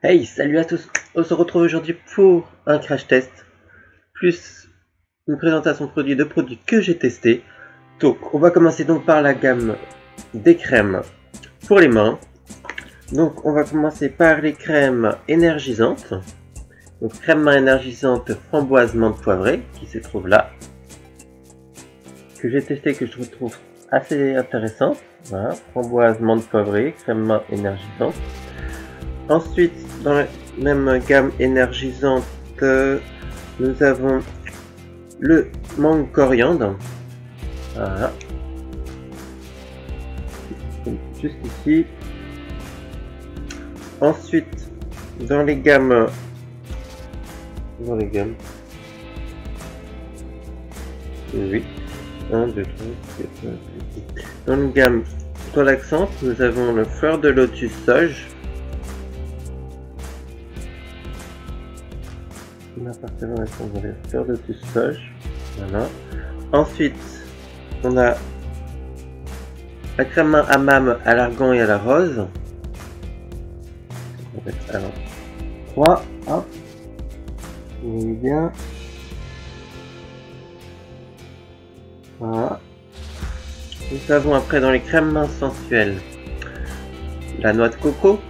Hey, salut à tous. On se retrouve aujourd'hui pour un crash test, plus une présentation de produits que j'ai testés. Donc, on va commencer donc par la gamme des crèmes pour les mains. Donc, on va commencer par les crèmes énergisantes. Donc, crème main énergisante framboise menthe poivrée, qui se trouve là. Que j'ai testé, que je trouve assez intéressante. Voilà, framboise menthe poivrée, crème main énergisante. Ensuite, dans la même gamme énergisante, nous avons le mangue coriandre. Voilà. Juste ici. Ensuite, dans les gammes. Oui. 1, 2, 3, 4, 5, 6. Dans une gamme toile accent, nous avons le fleur de lotus sauge. La fleur de lotus sauge. Voilà. Ensuite, on a la crème main hammam à l'argan et à la rose. Alors, 3, hop. Vous voyez bien. Voilà. Nous avons après dans les crèmes mains sensuelles la noix de coco.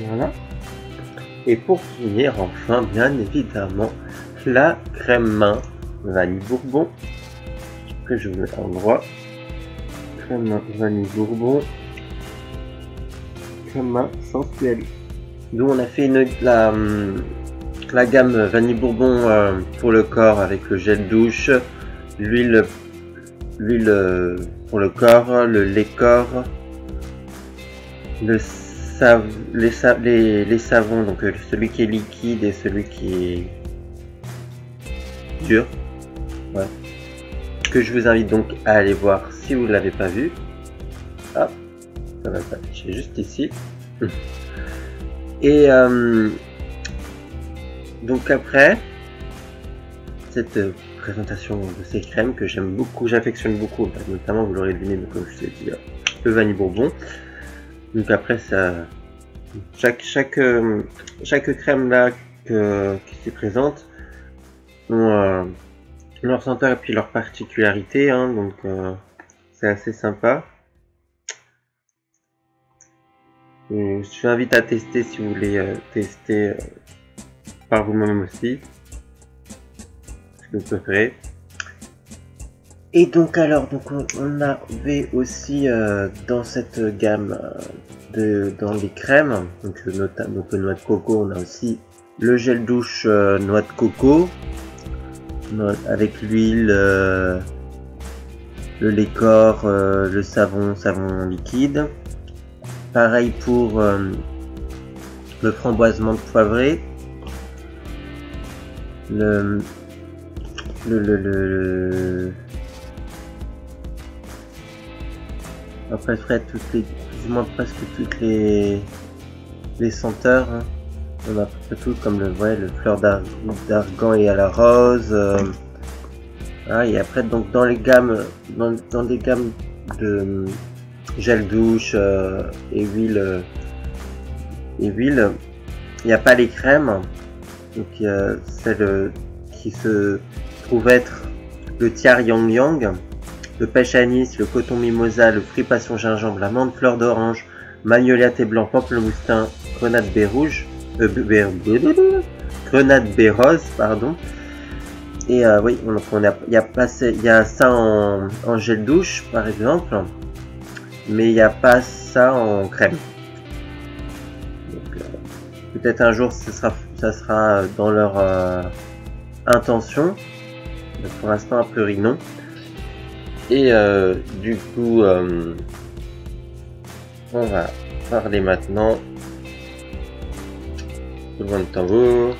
Voilà. Et pour finir, enfin, bien évidemment, la crème main vanille bourbon que je vous mets à l'endroit. Crème main vanille bourbon. Crème main sensuelle. D'où on a fait la gamme vanille bourbon pour le corps avec le gel douche, l'huile pour le corps, le lait corps, les savons, donc celui qui est liquide et celui qui est dur. Ouais. Que je vous invite donc à aller voir si vous ne l'avez pas vu. Hop, ça va s'afficher juste ici. Et donc après cette présentation de ces crèmes que j'aime beaucoup, j'affectionne beaucoup, notamment vous l'aurez deviné, comme je vous ai dit, le vanille bourbon. Donc après ça, chaque crème là qui s'y présente ont leur senteur et puis leur particularité, hein, donc c'est assez sympa. Et je vous invite à tester si vous voulez tester par vous-même aussi, ce que vous préférez. Et donc alors, on avait aussi dans cette gamme dans les crèmes, donc notamment le noix de coco, on a aussi le gel douche noix de coco avec l'huile, le lait corps, le savon liquide. Pareil pour le framboise menthe poivrée, après je ferai plus ou moins presque toutes les senteurs, hein. On a tout comme le fleur d'argan et à la rose. Ah, et après donc dans les gammes de gel douche et huile, il n'y a pas les crèmes. Donc il y a celle qui se trouve être le tiare yang yang, le pêche anis, le coton mimosa, le fruit passion gingembre, la menthe fleur d'orange, magnolia thé blanc, pamplemoustin, grenade baie rouge, grenade baie rose, pardon. Et oui, il y a ça en gel douche par exemple, mais il n'y a pas ça en crème. Peut-être un jour ça sera dans leur intention, mais pour l'instant a priori non. Et du coup on va parler maintenant devant le tambour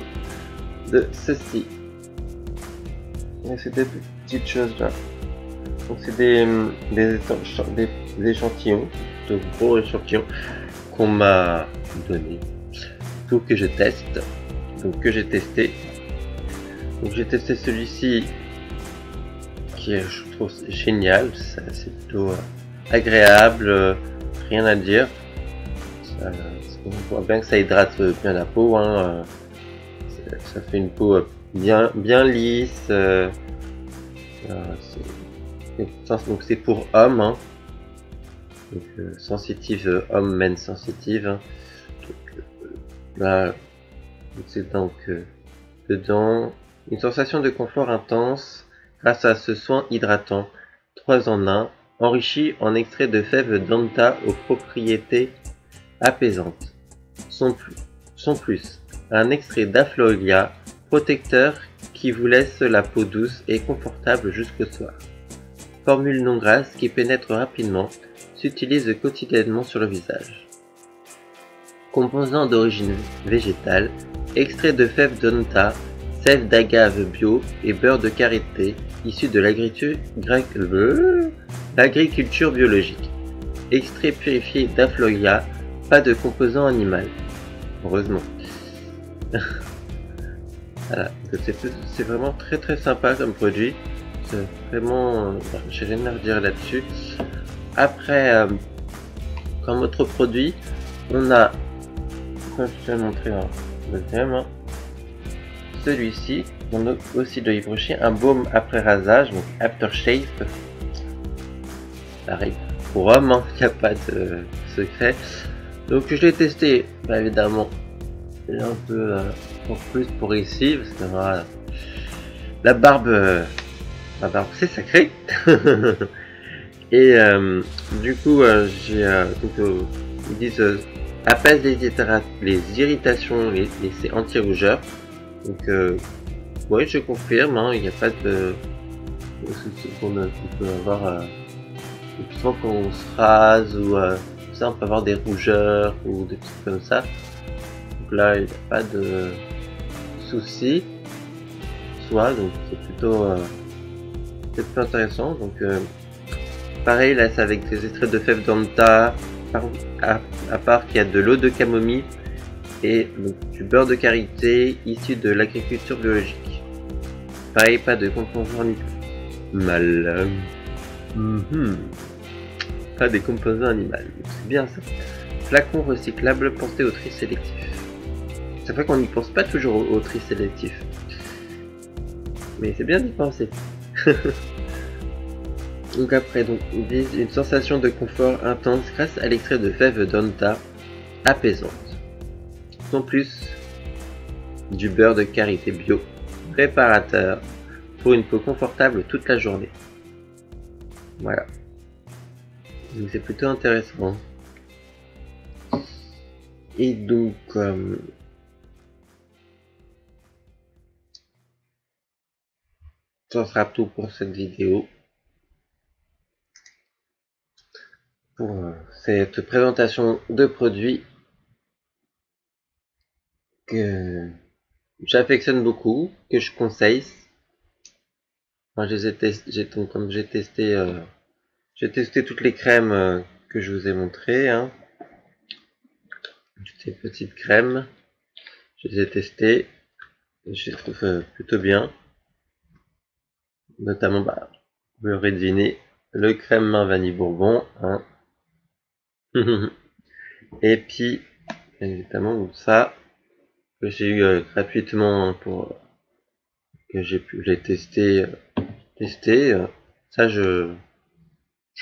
de ceci. Et c'est des petites choses là. Donc c'est des échantillons, de gros échantillons qu'on m'a donné pour que je teste, donc que j'ai testé. Donc j'ai testé celui-ci qui je trouve génial, c'est plutôt agréable, rien à dire. On voit bien que ça hydrate bien la peau, hein, ça fait une peau bien lisse. Donc c'est pour hommes, hein. Donc sensitive homme, men sensitive, hein. Là c'est donc dedans une sensation de confort intense grâce à ce soin hydratant 3 en 1, enrichi en extrait de fèves d'Anta aux propriétés apaisantes. Son plus, un extrait d'Afloria protecteur qui vous laisse la peau douce et confortable jusqu'au soir. Formule non grasse qui pénètre rapidement, s'utilise quotidiennement sur le visage. Composants d'origine végétale, extrait de fèves d'Onta, sève d'agave bio et beurre de karité issu de l'agriculture biologique. Extrait purifié d'Afloria, pas de composants animaux. Heureusement. Voilà, c'est vraiment très sympa comme produit. C'est vraiment, j'ai rien à redire là-dessus. Après, comme autre produit, on a, je vais montrer un deuxième, hein. Celui-ci, on a aussi de Yves Rocher, un baume après rasage, donc aftershave. Pareil pour homme, hein, il n'y a pas de secret. Donc je l'ai testé, bah, évidemment, un peu pour plus pour ici, parce que voilà, la barbe c'est sacré. Et du coup ils disent apaise les irritations, c'est anti-rougeur. Donc oui, je confirme, hein, il n'y a pas de souci qu'on peut avoir souvent quand on se rase ou ça, on peut avoir des rougeurs ou des trucs comme ça. Donc là, il n'y a pas de souci, donc c'est plutôt intéressant. Donc pareil, là c'est avec des extraits de fèves d'Anta, à part qu'il y a de l'eau de camomille et donc, du beurre de karité issu de l'agriculture biologique. Pareil, pas de composants animaux. Pas des composants animaux, c'est bien ça. Flacon recyclable, pensez au tri sélectif. C'est vrai qu'on n'y pense pas toujours au tri sélectif, mais c'est bien d'y penser. Donc après, ils disent une sensation de confort intense grâce à l'extrait de fèves d'Onta apaisante. En plus, du beurre de karité bio, préparateur pour une peau confortable toute la journée. Voilà. Donc c'est plutôt intéressant. Et donc ça sera tout pour cette vidéo. Pour cette présentation de produits que j'affectionne beaucoup, que je conseille. Moi, j'ai testé toutes les crèmes que je vous ai montrées, hein. Toutes ces petites crèmes, je les ai testées et je les trouve plutôt bien. Notamment, vous l'aurez deviné, le crème main vanille bourbon, hein. Et puis, évidemment, ça que j'ai eu gratuitement pour que j'ai pu les tester. Ça, je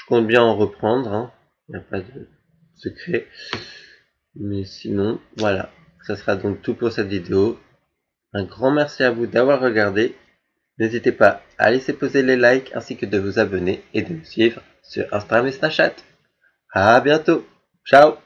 compte bien en reprendre, hein. Il n'y a pas de secret. Mais sinon, voilà. Ça sera donc tout pour cette vidéo. Un grand merci à vous d'avoir regardé. N'hésitez pas à laisser poser les likes ainsi que de vous abonner et de me suivre sur Instagram et Snapchat. À bientôt. Ciao.